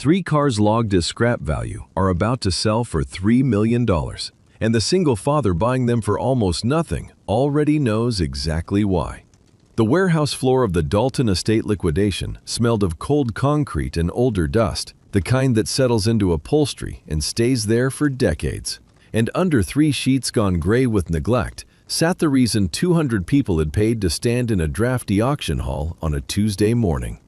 Three cars logged as scrap value are about to sell for $3 million, and the single father buying them for almost nothing already knows exactly why. The warehouse floor of the Dalton estate liquidation smelled of cold concrete and older dust, the kind that settles into upholstery and stays there for decades. And under three sheets gone gray with neglect sat the reason 200 people had paid to stand in a drafty auction hall on a Tuesday morning.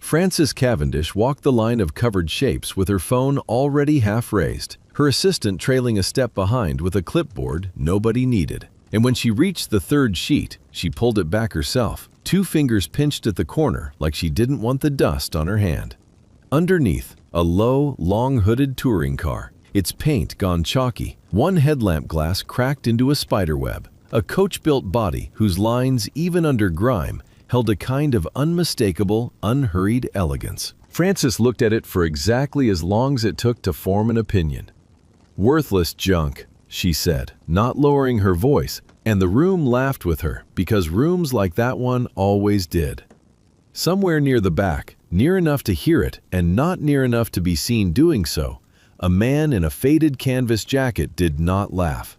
Frances Cavendish walked the line of covered shapes with her phone already half raised, her assistant trailing a step behind with a clipboard nobody needed. And when she reached the third sheet, she pulled it back herself, two fingers pinched at the corner like she didn't want the dust on her hand. Underneath, a low, long-hooded touring car, its paint gone chalky, one headlamp glass cracked into a spiderweb, a coach-built body whose lines, even under grime, held a kind of unmistakable, unhurried elegance. Frances looked at it for exactly as long as it took to form an opinion. "Worthless junk," she said, not lowering her voice, and the room laughed with her because rooms like that one always did. Somewhere near the back, near enough to hear it and not near enough to be seen doing so, a man in a faded canvas jacket did not laugh.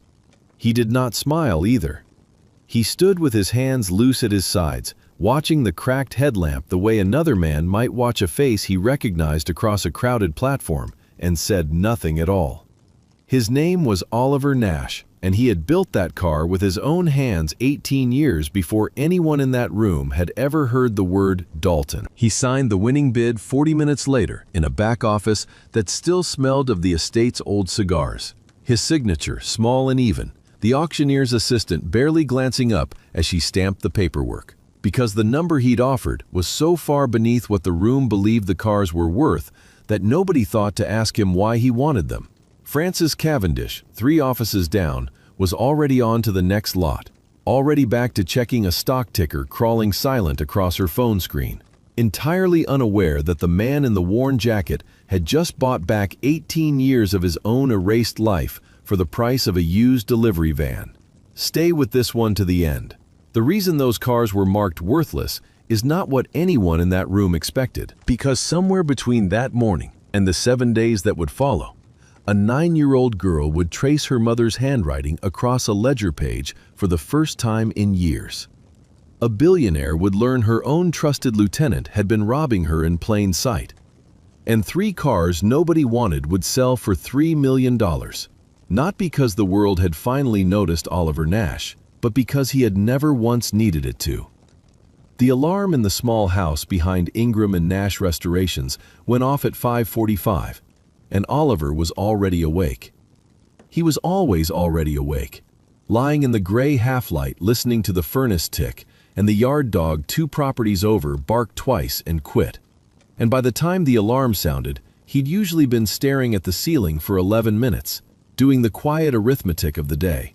He did not smile either. He stood with his hands loose at his sides, watching the cracked headlamp the way another man might watch a face he recognized across a crowded platform, and said nothing at all. His name was Oliver Nash, and he had built that car with his own hands 18 years before anyone in that room had ever heard the word Dalton. He signed the winning bid 40 minutes later in a back office that still smelled of the estate's old cigars. His signature, small and even, the auctioneer's assistant barely glancing up as she stamped the paperwork, because the number he'd offered was so far beneath what the room believed the cars were worth that nobody thought to ask him why he wanted them. Frances Cavendish, 3 offices down, was already on to the next lot, already back to checking a stock ticker crawling silent across her phone screen, entirely unaware that the man in the worn jacket had just bought back 18 years of his own erased life for the price of a used delivery van. Stay with this one to the end. The reason those cars were marked worthless is not what anyone in that room expected, because somewhere between that morning and the 7 days that would follow, a 9-year-old girl would trace her mother's handwriting across a ledger page for the first time in years. A billionaire would learn her own trusted lieutenant had been robbing her in plain sight. And 3 cars nobody wanted would sell for $3 million, not because the world had finally noticed Oliver Nash, but because he had never once needed it to. The alarm in the small house behind Ingram and Nash Restorations went off at 5:45, and Oliver was already awake. He was always already awake, lying in the gray half-light listening to the furnace tick, and the yard dog 2 properties over barked twice and quit. And by the time the alarm sounded, he'd usually been staring at the ceiling for 11 minutes, doing the quiet arithmetic of the day.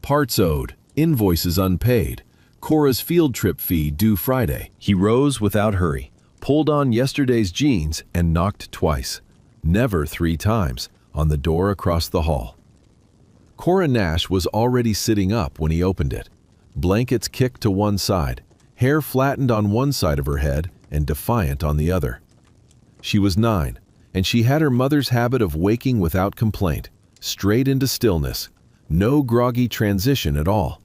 Parts owed, invoices unpaid, Cora's field trip fee due Friday. He rose without hurry, pulled on yesterday's jeans, and knocked twice, never 3 times, on the door across the hall. Cora Nash was already sitting up when he opened it, blankets kicked to one side, hair flattened on one side of her head and defiant on the other. She was 9, and she had her mother's habit of waking without complaint, straight into stillness, no groggy transition at all.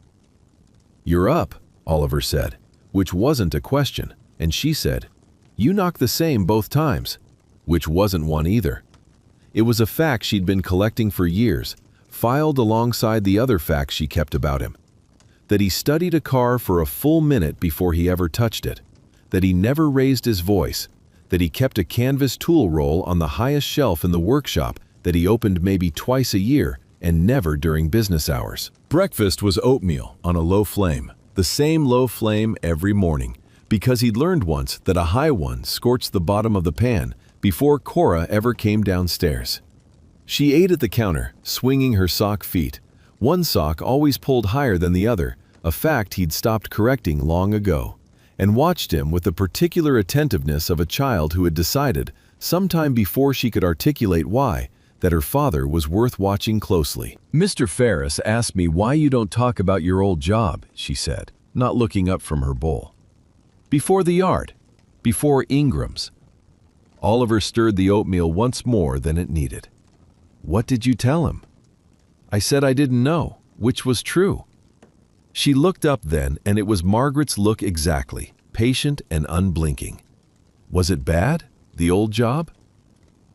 "You're up," Oliver said, which wasn't a question, and she said, "You knocked the same both times," which wasn't one either. It was a fact she'd been collecting for years, filed alongside the other facts she kept about him. That he studied a car for a full minute before he ever touched it, that he never raised his voice, that he kept a canvas tool roll on the highest shelf in the workshop that he opened maybe twice a year and never during business hours. Breakfast was oatmeal on a low flame, the same low flame every morning, because he'd learned once that a high one scorched the bottom of the pan before Cora ever came downstairs. She ate at the counter, swinging her sock feet, one sock always pulled higher than the other, a fact he'd stopped correcting long ago, and watched him with the particular attentiveness of a child who had decided, sometime before she could articulate why, that her father was worth watching closely. "Mr. Ferris asked me why you don't talk about your old job," she said, not looking up from her bowl. "Before the yard, before Ingram's." Oliver stirred the oatmeal once more than it needed. "What did you tell him?" "I said I didn't know, which was true." She looked up then, and it was Margaret's look exactly, patient and unblinking. "Was it bad, the old job?"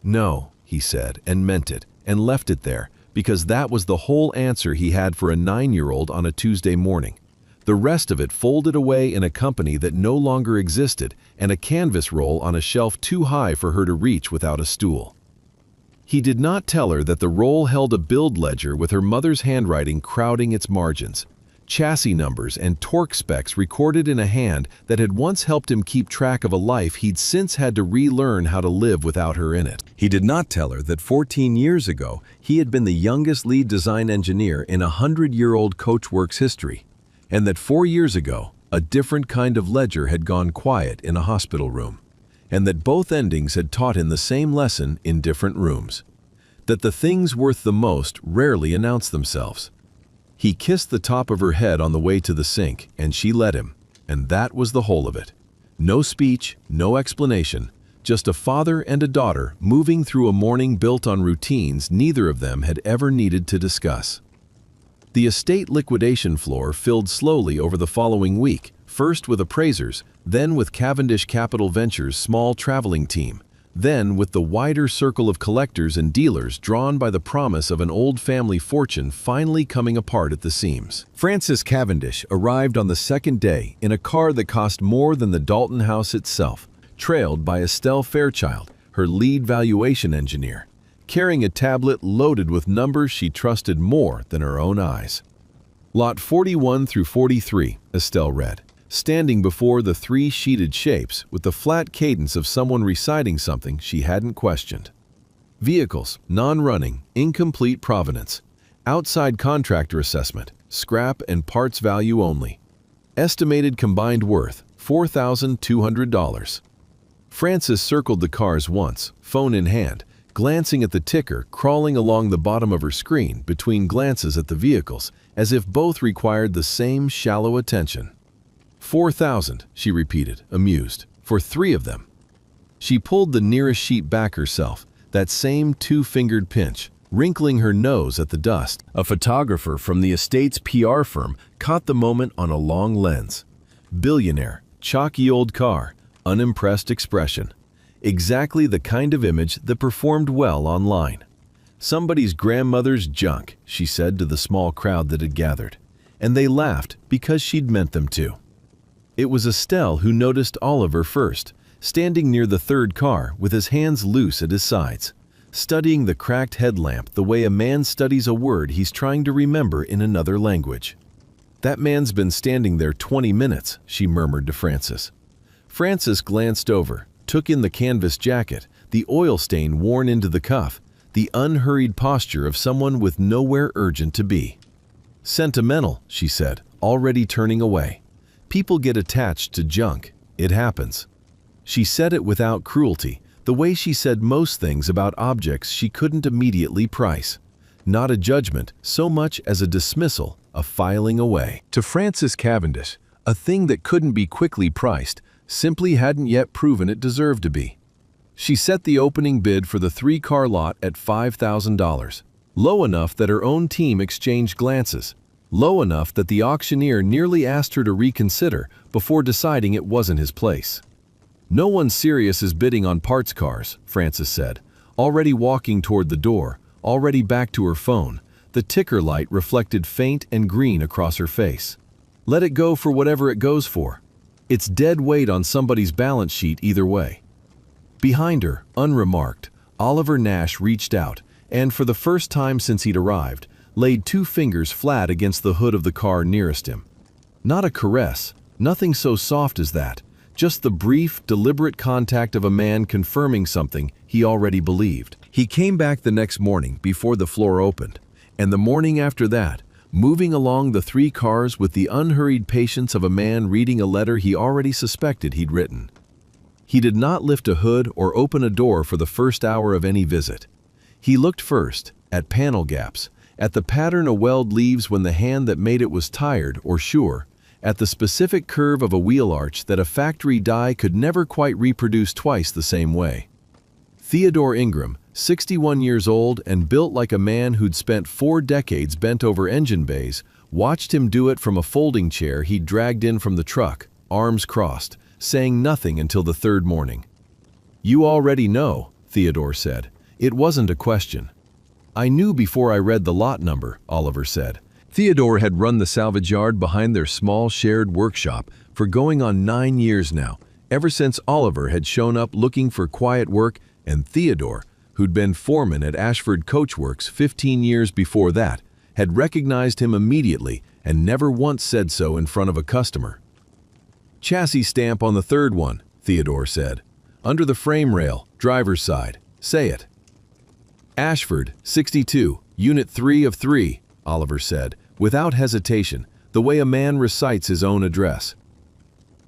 "No," he said, and meant it, and left it there, because that was the whole answer he had for a 9-year-old on a Tuesday morning. The rest of it folded away in a company that no longer existed and a canvas roll on a shelf too high for her to reach without a stool. He did not tell her that the roll held a build ledger with her mother's handwriting crowding its margins, chassis numbers and torque specs recorded in a hand that had once helped him keep track of a life he'd since had to relearn how to live without her in it. He did not tell her that 14 years ago he had been the youngest lead design engineer in a 100-year-old Coachworks history, and that 4 years ago a different kind of ledger had gone quiet in a hospital room, and that both endings had taught him the same lesson in different rooms, that the things worth the most rarely announce themselves. He kissed the top of her head on the way to the sink, and she let him, and that was the whole of it. No speech, no explanation, just a father and a daughter moving through a morning built on routines neither of them had ever needed to discuss. The estate liquidation floor filled slowly over the following week, first with appraisers, then with Cavendish Capital Ventures' small traveling team, then with the wider circle of collectors and dealers drawn by the promise of an old family fortune finally coming apart at the seams. Francis Cavendish arrived on the second day in a car that cost more than the Dalton house itself, trailed by Estelle Fairchild, her lead valuation engineer, carrying a tablet loaded with numbers she trusted more than her own eyes. Lot 41 through 43, Estelle read, standing before the 3 sheeted shapes with the flat cadence of someone reciting something she hadn't questioned. Vehicles, non-running, incomplete provenance, outside contractor assessment, scrap and parts value only. Estimated combined worth, $4,200. Francis circled the cars once, phone in hand, glancing at the ticker crawling along the bottom of her screen between glances at the vehicles, as if both required the same shallow attention. 4,000, she repeated, amused, for 3 of them. She pulled the nearest sheet back herself, that same 2-fingered pinch, wrinkling her nose at the dust. A photographer from the estate's PR firm caught the moment on a long lens. Billionaire, chalky old car, unimpressed expression. Exactly the kind of image that performed well online. Somebody's grandmother's junk, she said to the small crowd that had gathered, and they laughed because she'd meant them to. It was Estelle who noticed Oliver first, standing near the 3rd car with his hands loose at his sides, studying the cracked headlamp the way a man studies a word he's trying to remember in another language. "That man's been standing there 20 minutes, she murmured to Francis. Francis glanced over, took in the canvas jacket, the oil stain worn into the cuff, the unhurried posture of someone with nowhere urgent to be. "Sentimental," she said, already turning away. "People get attached to junk. It happens." She said it without cruelty, the way she said most things about objects she couldn't immediately price. Not a judgment, so much as a dismissal, a filing away. To Francis Cavendish, a thing that couldn't be quickly priced simply hadn't yet proven it deserved to be. She set the opening bid for the 3-car lot at $5,000, low enough that her own team exchanged glances, low enough that the auctioneer nearly asked her to reconsider before deciding it wasn't his place. "No one serious is bidding on parts cars," Francis said, already walking toward the door, already back to her phone. The ticker light reflected faint and green across her face. "Let it go for whatever it goes for. It's dead weight on somebody's balance sheet either way." Behind her, unremarked, Oliver Nash reached out and, for the first time since he'd arrived, laid 2 fingers flat against the hood of the car nearest him. Not a caress, nothing so soft as that, just the brief, deliberate contact of a man confirming something he already believed. He came back the next morning before the floor opened, and the morning after that, moving along the 3 cars with the unhurried patience of a man reading a letter he already suspected he'd written. He did not lift a hood or open a door for the first hour of any visit. He looked first, at panel gaps, at the pattern a weld leaves when the hand that made it was tired or sure, at the specific curve of a wheel arch that a factory die could never quite reproduce twice the same way. Theodore Ingram, 61 years old and built like a man who'd spent 4 decades bent over engine bays, watched him do it from a folding chair he'd dragged in from the truck, arms crossed, saying nothing until the 3rd morning. "You already know," Theodore said. It wasn't a question. "I knew before I read the lot number," Oliver said. Theodore had run the salvage yard behind their small shared workshop for going on 9 years now, ever since Oliver had shown up looking for quiet work, and Theodore, who'd been foreman at Ashford Coachworks 15 years before that, had recognized him immediately and never once said so in front of a customer. "Chassis stamp on the 3rd one," Theodore said. "Under the frame rail, driver's side. Say it." "Ashford, 62, Unit 3 of 3, Oliver said, without hesitation, the way a man recites his own address.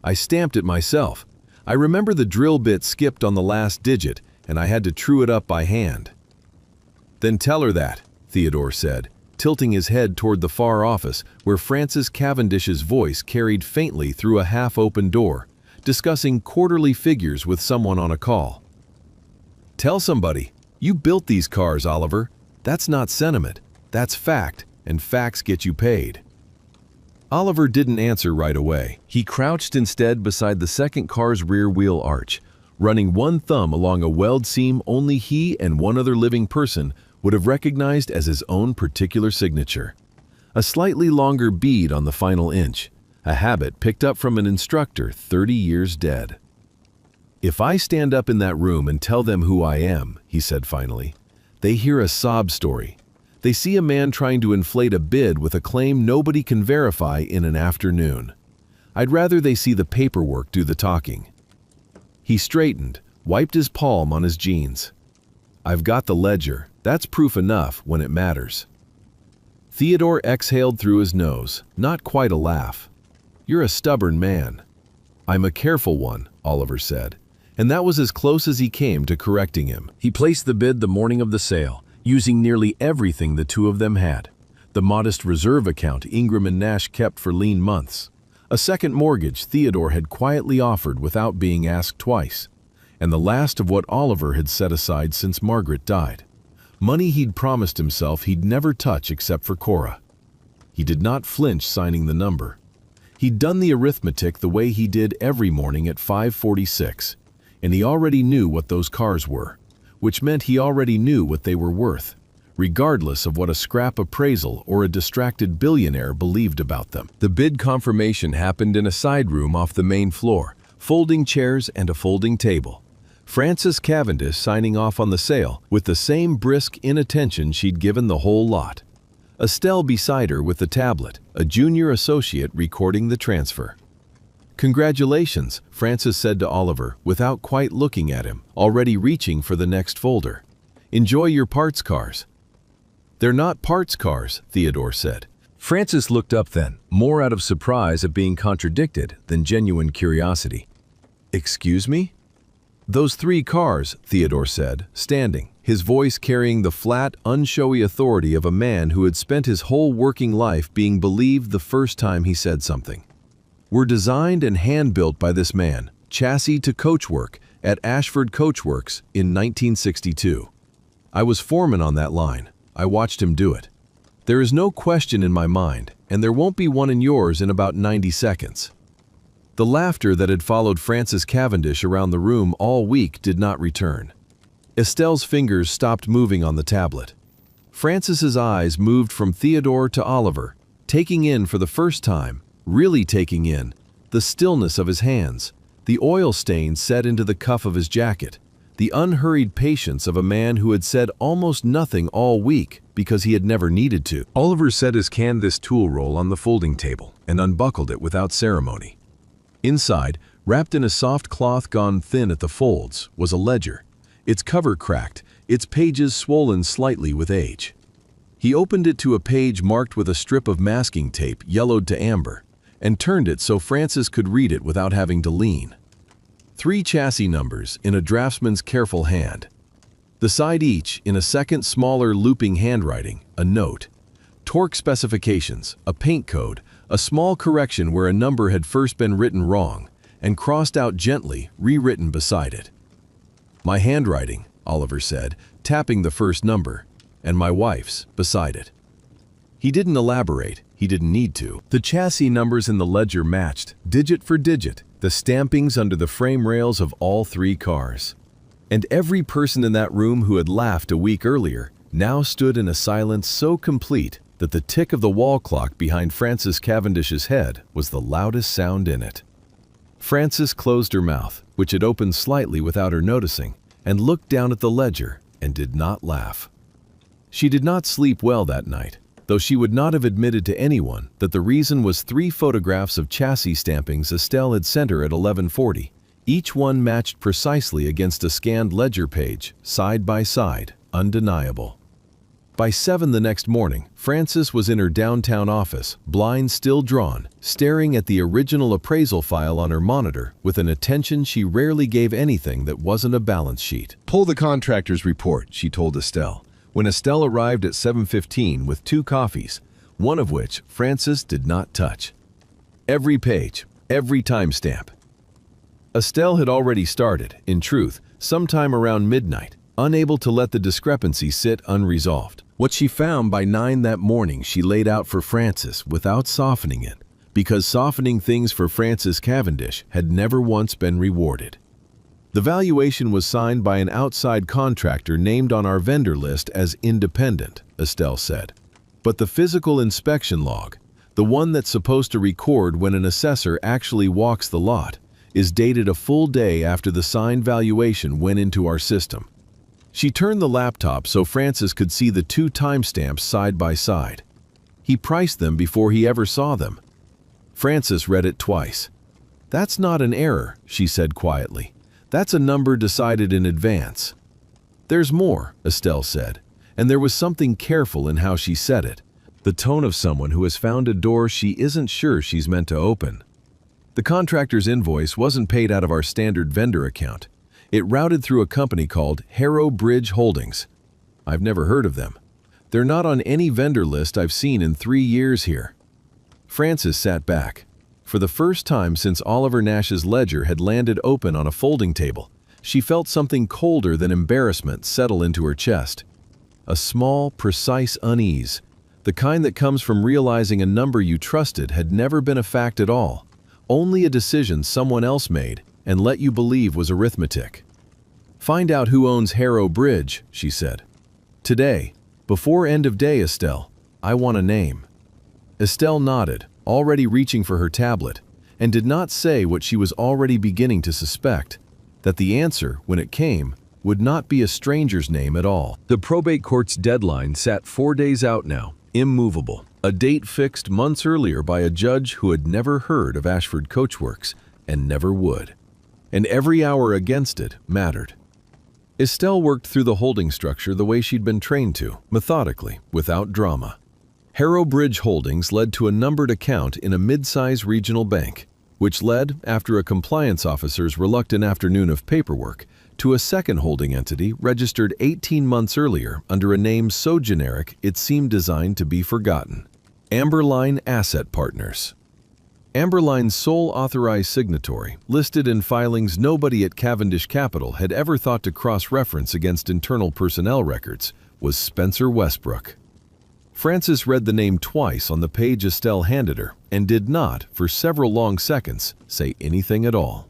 "I stamped it myself. I remember the drill bit skipped on the last digit, and I had to true it up by hand." "Then tell her that," Theodore said, tilting his head toward the far office where Francis Cavendish's voice carried faintly through a half-open door, discussing quarterly figures with someone on a call. "Tell somebody. You built these cars, Oliver. That's not sentiment. That's fact, and facts get you paid." Oliver didn't answer right away. He crouched instead beside the second car's rear wheel arch, running one thumb along a weld seam only he and one other living person would have recognized as his own particular signature. A slightly longer bead on the final inch, a habit picked up from an instructor 30 years dead. "If I stand up in that room and tell them who I am," he said finally, "they hear a sob story. They see a man trying to inflate a bid with a claim nobody can verify in an afternoon. I'd rather they see the paperwork do the talking." He straightened, wiped his palm on his jeans. "I've got the ledger. That's proof enough when it matters." Theodore exhaled through his nose, not quite a laugh. "You're a stubborn man." "I'm a careful one," Oliver said, and that was as close as he came to correcting him. He placed the bid the morning of the sale, using nearly everything the two of them had. The modest reserve account Ingram and Nash kept for lean months. A second mortgage Theodore had quietly offered without being asked twice. And the last of what Oliver had set aside since Margaret died. Money he'd promised himself he'd never touch except for Cora. He did not flinch signing the number. He'd done the arithmetic the way he did every morning at 5:46, and he already knew what those cars were, which meant he already knew what they were worth, regardless of what a scrap appraisal or a distracted billionaire believed about them. The bid confirmation happened in a side room off the main floor, folding chairs and a folding table. Francis Cavendish signing off on the sale with the same brisk inattention she'd given the whole lot. Estelle beside her with the tablet, a junior associate recording the transfer. "Congratulations," Francis said to Oliver without quite looking at him, already reaching for the next folder. "Enjoy your parts cars." "They're not parts cars," Theodore said. Francis looked up then, more out of surprise at being contradicted than genuine curiosity. "Excuse me?" "Those 3 cars," Theodore said, standing, his voice carrying the flat, unshowy authority of a man who had spent his whole working life being believed the first time he said something, "were designed and hand-built by this man, chassis to coachwork, at Ashford Coachworks in 1962. I was foreman on that line. I watched him do it. There is no question in my mind, and there won't be one in yours in about 90 seconds. The laughter that had followed Francis Cavendish around the room all week did not return. Estelle's fingers stopped moving on the tablet. Francis's eyes moved from Theodore to Oliver, taking in for the first time, really taking in, the stillness of his hands, the oil stains set into the cuff of his jacket, the unhurried patience of a man who had said almost nothing all week because he had never needed to. Oliver set his canvas tool roll on the folding table and unbuckled it without ceremony. Inside, wrapped in a soft cloth gone thin at the folds, was a ledger, its cover cracked, its pages swollen slightly with age. He opened it to a page marked with a strip of masking tape yellowed to amber, and turned it so Francis could read it without having to lean. 3 chassis numbers in a draftsman's careful hand. Beside each, in a second smaller looping handwriting, a note. Torque specifications, a paint code, a small correction where a number had first been written wrong, and crossed out gently, rewritten beside it. "My handwriting," Oliver said, tapping the first number, and my wife's beside it. He didn't elaborate. He didn't need to. The chassis numbers in the ledger matched, digit for digit, the stampings under the frame rails of all three cars. And every person in that room who had laughed a week earlier now stood in a silence so complete that the tick of the wall clock behind Frances Cavendish's head was the loudest sound in it. Frances closed her mouth, which had opened slightly without her noticing, and looked down at the ledger and did not laugh. She did not sleep well that night, though she would not have admitted to anyone that the reason was 3 photographs of chassis stampings Estelle had sent her at 11:40, each one matched precisely against a scanned ledger page, side by side, undeniable. By 7 the next morning, Frances was in her downtown office, blinds still drawn, staring at the original appraisal file on her monitor with an attention she rarely gave anything that wasn't a balance sheet. "Pull the contractor's report," she told Estelle, when Estelle arrived at 7:15 with 2 coffees, one of which Frances did not touch. Every page, every timestamp. Estelle had already started, in truth, sometime around midnight, unable to let the discrepancy sit unresolved. What she found by 9 that morning she laid out for Frances without softening it, because softening things for Frances Cavendish had never once been rewarded. The valuation was signed by an outside contractor named on our vendor list as independent, Estelle said. But the physical inspection log, the one that's supposed to record when an assessor actually walks the lot, is dated a full day after the signed valuation went into our system. She turned the laptop so Frances could see the 2 timestamps side by side. He priced them before he ever saw them. Frances read it twice. "That's not an error," she said quietly. "That's a number decided in advance." "There's more," Estelle said, and there was something careful in how she said it, the tone of someone who has found a door she isn't sure she's meant to open. The contractor's invoice wasn't paid out of our standard vendor account. It routed through a company called Harrow Bridge Holdings. I've never heard of them. They're not on any vendor list I've seen in 3 years here. Frances sat back. For the first time since Oliver Nash's ledger had landed open on a folding table, she felt something colder than embarrassment settle into her chest. A small, precise unease, the kind that comes from realizing a number you trusted had never been a fact at all, only a decision someone else made and let you believe was arithmetic. "Find out who owns Harrow Bridge," she said. "Today, before end of day, Estelle. I want a name." Estelle nodded, already reaching for her tablet, and did not say what she was already beginning to suspect, that the answer, when it came, would not be a stranger's name at all. The probate court's deadline sat 4 days out now, immovable, a date fixed months earlier by a judge who had never heard of Ashford Coachworks and never would. And every hour against it mattered. Estelle worked through the holding structure the way she'd been trained to, methodically, without drama. Harrow Bridge Holdings led to a numbered account in a mid-size regional bank, which led, after a compliance officer's reluctant afternoon of paperwork, to a second holding entity registered 18 months earlier under a name so generic it seemed designed to be forgotten: Amberline Asset Partners. Amberline's sole authorized signatory, listed in filings nobody at Cavendish Capital had ever thought to cross-reference against internal personnel records, was Spencer Westbrook. Frances read the name twice on the page Estelle handed her and did not, for several long seconds, say anything at all.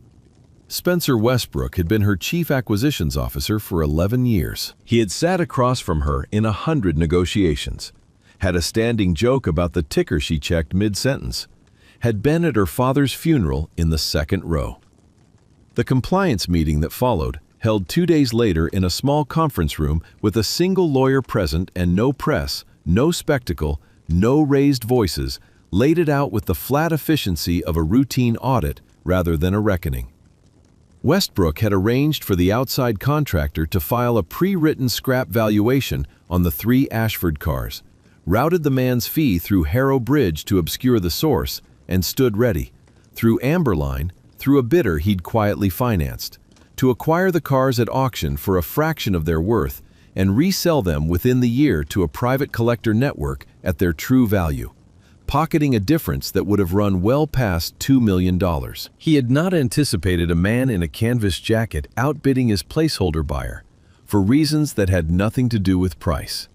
Spencer Westbrook had been her chief acquisitions officer for 11 years. He had sat across from her in 100 negotiations, had a standing joke about the ticker she checked mid-sentence, had been at her father's funeral in the second row. The compliance meeting that followed, held 2 days later in a small conference room with a single lawyer present and no press, no spectacle, no raised voices, laid it out with the flat efficiency of a routine audit rather than a reckoning. Westbrook had arranged for the outside contractor to file a pre-written scrap valuation on the 3 Ashford cars, routed the man's fee through Harrow Bridge to obscure the source, and stood ready, through Amberline, through a bidder he'd quietly financed, to acquire the cars at auction for a fraction of their worth and resell them within the year to a private collector network at their true value, pocketing a difference that would have run well past $2 million. He had not anticipated a man in a canvas jacket outbidding his placeholder buyer, for reasons that had nothing to do with price.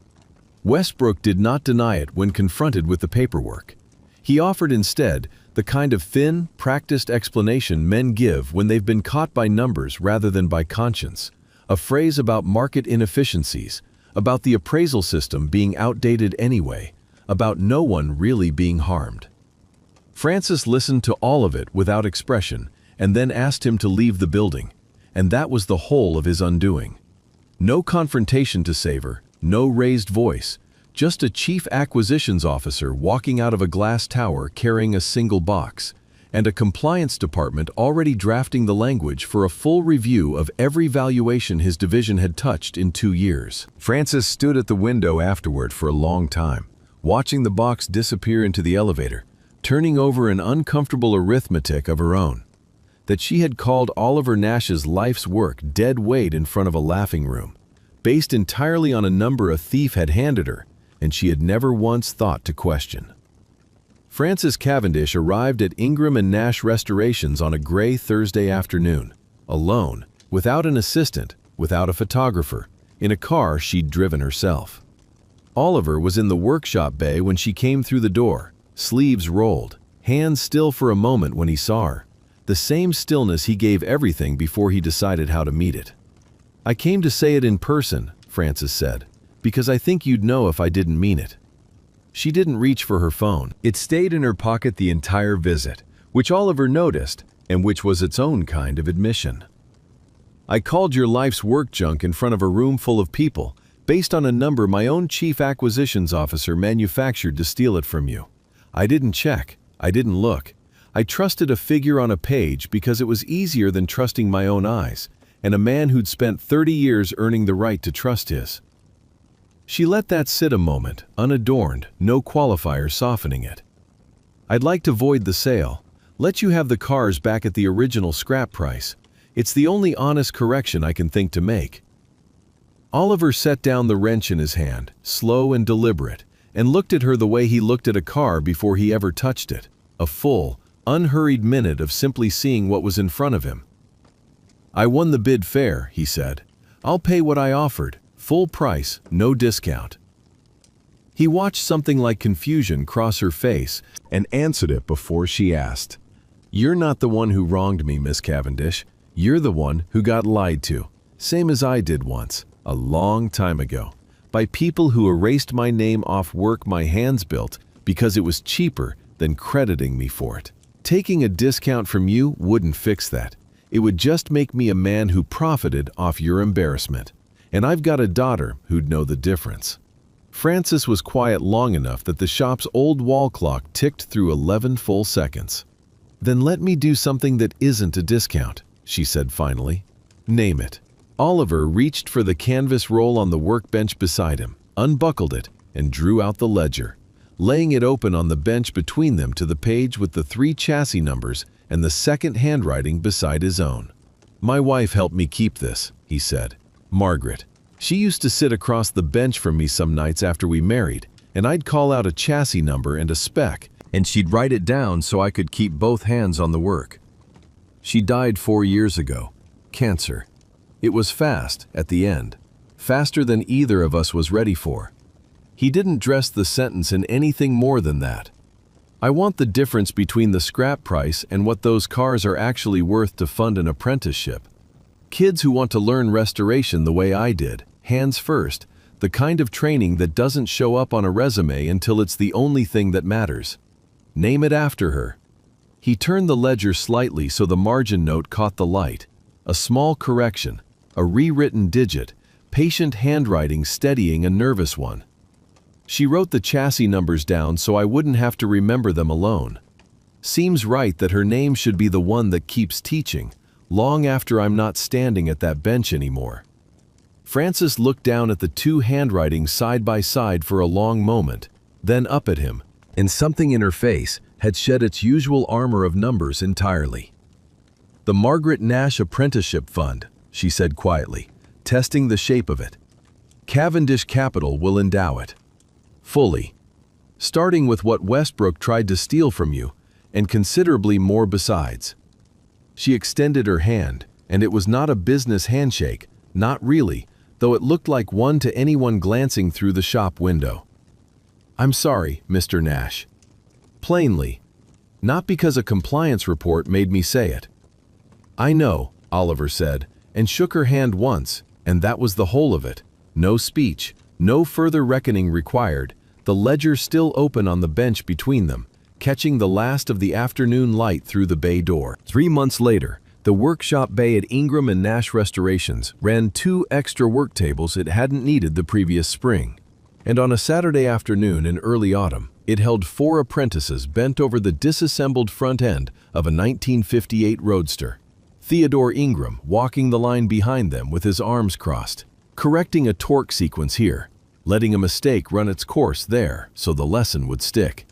Westbrook did not deny it when confronted with the paperwork. He offered instead the kind of thin, practiced explanation men give when they've been caught by numbers rather than by conscience, a phrase about market inefficiencies, about the appraisal system being outdated anyway, about no one really being harmed. Francis listened to all of it without expression and then asked him to leave the building, and that was the whole of his undoing. No confrontation to savor, no raised voice, just a chief acquisitions officer walking out of a glass tower carrying a single box, and a compliance department already drafting the language for a full review of every valuation his division had touched in 2 years. Francis stood at the window afterward for a long time, watching the box disappear into the elevator, turning over an uncomfortable arithmetic of her own. That she had called Oliver Nash's life's work dead weight in front of a laughing room, based entirely on a number a thief had handed her, and she had never once thought to question. Francis Cavendish arrived at Ingram and Nash Restorations on a gray Thursday afternoon, alone, without an assistant, without a photographer, in a car she'd driven herself. Oliver was in the workshop bay when she came through the door, sleeves rolled, hands still for a moment when he saw her, the same stillness he gave everything before he decided how to meet it. "I came to say it in person," Francis said, "because I think you'd know if I didn't mean it." She didn't reach for her phone. It stayed in her pocket the entire visit, which Oliver noticed, and which was its own kind of admission. "I called your life's work junk in front of a room full of people, based on a number my own chief acquisitions officer manufactured to steal it from you. I didn't check. I didn't look. I trusted a figure on a page because it was easier than trusting my own eyes, and a man who'd spent 30 years earning the right to trust his." She let that sit a moment, unadorned, no qualifier softening it. "I'd like to void the sale. Let you have the cars back at the original scrap price. It's the only honest correction I can think to make." Oliver set down the wrench in his hand, slow and deliberate, and looked at her the way he looked at a car before he ever touched it, a full, unhurried minute of simply seeing what was in front of him. "I won the bid fair," he said. "I'll pay what I offered. Full price, no discount." He watched something like confusion cross her face and answered it before she asked. "You're not the one who wronged me, Miss Cavendish. You're the one who got lied to, same as I did once, a long time ago, by people who erased my name off work my hands built because it was cheaper than crediting me for it. Taking a discount from you wouldn't fix that. It would just make me a man who profited off your embarrassment. And I've got a daughter who'd know the difference." Francis was quiet long enough that the shop's old wall clock ticked through 11 full seconds. "Then let me do something that isn't a discount," she said finally. "Name it." Oliver reached for the canvas roll on the workbench beside him, unbuckled it, and drew out the ledger, laying it open on the bench between them to the page with the 3 chassis numbers and the second handwriting beside his own. "My wife helped me keep this," he said. "Margaret. She used to sit across the bench from me some nights after we married, and I'd call out a chassis number and a spec, and she'd write it down so I could keep both hands on the work. She died 4 years ago. Cancer. It was fast at the end, faster than either of us was ready for." He didn't dress the sentence in anything more than that. "I want the difference between the scrap price and what those cars are actually worth to fund an apprenticeship. Kids who want to learn restoration the way I did, hands first, the kind of training that doesn't show up on a resume until it's the only thing that matters. Name it after her." He turned the ledger slightly so the margin note caught the light. A small correction, a rewritten digit, patient handwriting steadying a nervous one. "She wrote the chassis numbers down so I wouldn't have to remember them alone. Seems right that her name should be the one that keeps teaching, long after I'm not standing at that bench anymore." Francis looked down at the 2 handwritings side by side for a long moment, then up at him, and something in her face had shed its usual armor of numbers entirely. "The Margaret Nash Apprenticeship Fund," she said quietly, testing the shape of it. "Cavendish Capital will endow it. Fully. Starting with what Westbrook tried to steal from you, and considerably more besides." She extended her hand, and it was not a business handshake, not really. though it looked like one to anyone glancing through the shop window. "I'm sorry, Mr. Nash." Plainly, not because a compliance report made me say it. "I know," Oliver said, and shook her hand once, and that was the whole of it. No speech, no further reckoning required, the ledger still open on the bench between them, catching the last of the afternoon light through the bay door. 3 months later, the workshop bay at Ingram and Nash Restorations ran 2 extra work tables it hadn't needed the previous spring. And on a Saturday afternoon in early autumn, it held 4 apprentices bent over the disassembled front end of a 1958 Roadster. Theodore Ingram walking the line behind them with his arms crossed, correcting a torque sequence here, letting a mistake run its course there so the lesson would stick.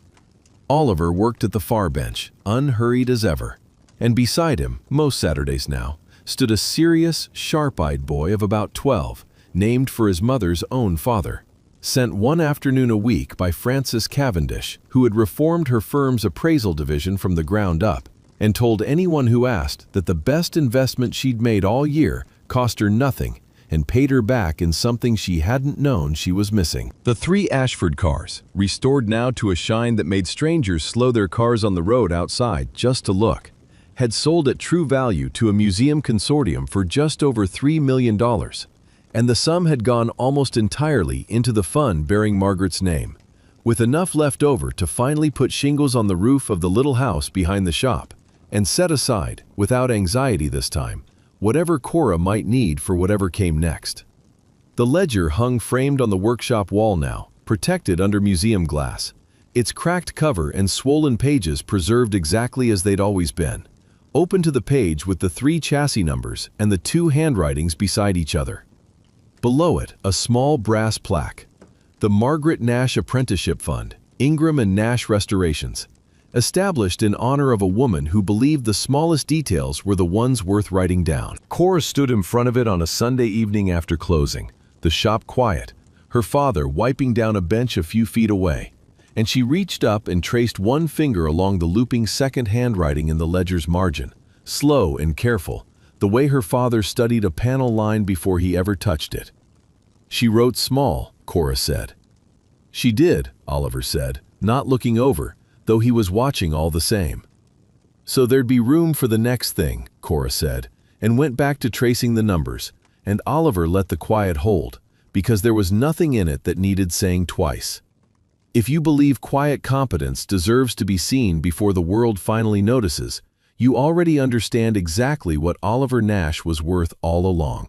Oliver worked at the far bench, unhurried as ever, and beside him, most Saturdays now, stood a serious, sharp-eyed boy of about 12, named for his mother's own father. Sent one afternoon a week by Frances Cavendish, who had reformed her firm's appraisal division from the ground up, and told anyone who asked that the best investment she'd made all year cost her nothing and paid her back in something she hadn't known she was missing. The 3 Ashford cars, restored now to a shine that made strangers slow their cars on the road outside just to look, had sold at true value to a museum consortium for just over $3 million. And the sum had gone almost entirely into the fund bearing Margaret's name, with enough left over to finally put shingles on the roof of the little house behind the shop, and set aside, without anxiety this time, whatever Cora might need for whatever came next. The ledger hung framed on the workshop wall now, protected under museum glass, its cracked cover and swollen pages preserved exactly as they'd always been, open to the page with the 3 chassis numbers and the 2 handwritings beside each other. Below it, a small brass plaque. The Margaret Nash Apprenticeship Fund, Ingram and Nash Restorations. Established in honor of a woman who believed the smallest details were the ones worth writing down. Cora stood in front of it on a Sunday evening after closing, the shop quiet, her father wiping down a bench a few feet away, and she reached up and traced one finger along the looping second handwriting in the ledger's margin, slow and careful, the way her father studied a panel line before he ever touched it. "She wrote small," Cora said. "She did," Oliver said, not looking over, though he was watching all the same. "So there'd be room for the next thing," Cora said, and went back to tracing the numbers, and Oliver let the quiet hold, because there was nothing in it that needed saying twice. If you believe quiet competence deserves to be seen before the world finally notices, you already understand exactly what Oliver Nash was worth all along.